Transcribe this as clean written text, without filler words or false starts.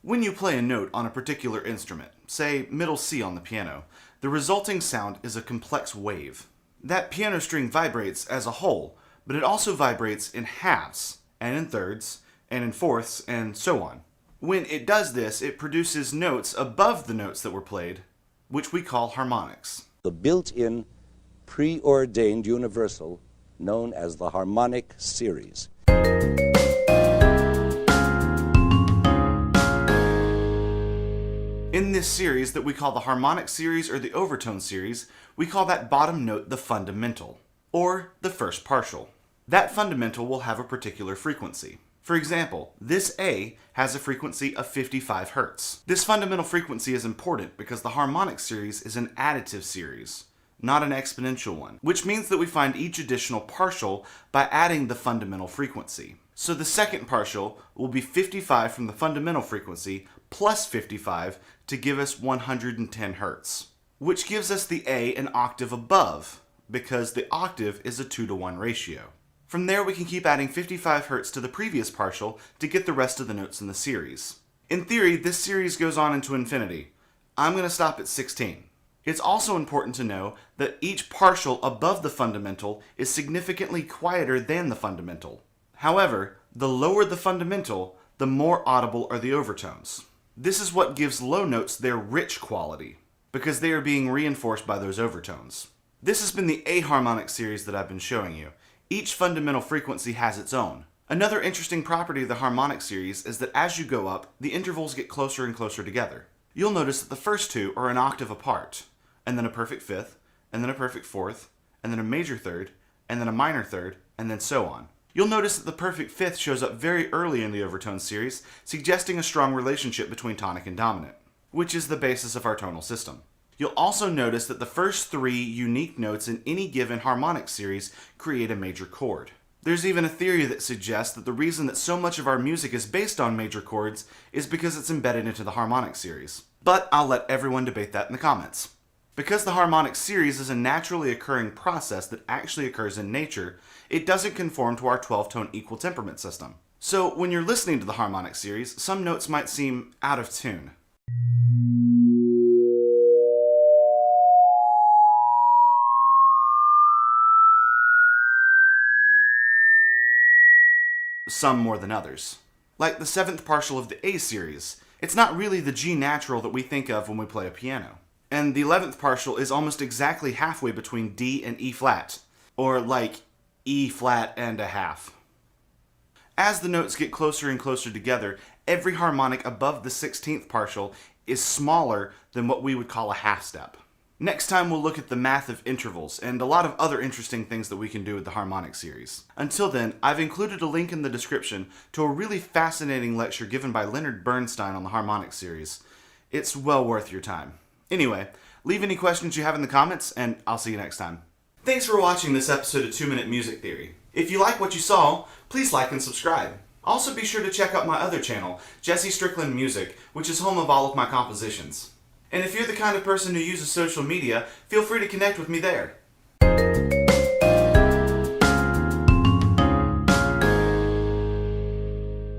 When you play a note on a particular instrument, say middle C on the piano, the resulting sound is a complex wave. That piano string vibrates as a whole, but it also vibrates in halves, and in thirds, and in fourths, and so on. When it does this, it produces notes above the notes that were played, which we call harmonics. The built-in, preordained universal known as the Harmonic Series. In this series that we call the Harmonic Series or the Overtone Series, we call that bottom note the fundamental, or the first partial. That fundamental will have a particular frequency. For example, this A has a frequency of 55 Hz. This fundamental frequency is important because the Harmonic Series is an additive series, not an exponential one, which means that we find each additional partial by adding the fundamental frequency. So the second partial will be 55 from the fundamental frequency plus 55 to give us 110 Hz, which gives us the A an octave above, because the octave is a 2-to-1 ratio. From there we can keep adding 55 Hz to the previous partial to get the rest of the notes in the series. In theory, this series goes on into infinity. I'm going to stop at 16. It's also important to know that each partial above the fundamental is significantly quieter than the fundamental. However, the lower the fundamental, the more audible are the overtones. This is what gives low notes their rich quality, because they are being reinforced by those overtones. This has been the A harmonic series that I've been showing you. Each fundamental frequency has its own. Another interesting property of the harmonic series is that as you go up, the intervals get closer and closer together. You'll notice that the first two are an octave apart, and then a perfect fifth, and then a perfect fourth, and then a major third, and then a minor third, and then so on. You'll notice that the perfect fifth shows up very early in the overtone series, suggesting a strong relationship between tonic and dominant, which is the basis of our tonal system. You'll also notice that the first three unique notes in any given harmonic series create a major chord. There's even a theory that suggests that the reason that so much of our music is based on major chords is because it's embedded into the harmonic series. But I'll let everyone debate that in the comments. Because the harmonic series is a naturally occurring process that actually occurs in nature, it doesn't conform to our 12-tone equal temperament system. So when you're listening to the harmonic series, some notes might seem out of tune. Some more than others. Like the 7th partial of the A series, it's not really the G natural that we think of when we play a piano. And the 11th partial is almost exactly halfway between D and E flat, or like E flat and a half. As the notes get closer and closer together, every harmonic above the 16th partial is smaller than what we would call a half step. Next time we'll look at the math of intervals and a lot of other interesting things that we can do with the harmonic series. Until then, I've included a link in the description to a really fascinating lecture given by Leonard Bernstein on the harmonic series. It's well worth your time. Anyway, leave any questions you have in the comments, and I'll see you next time. Thanks for watching this episode of 2-Minute Music Theory. If you like what you saw, please like and subscribe. Also be sure to check out my other channel, Jesse Strickland Music, which is home of all of my compositions. And if you're the kind of person who uses social media, feel free to connect with me there.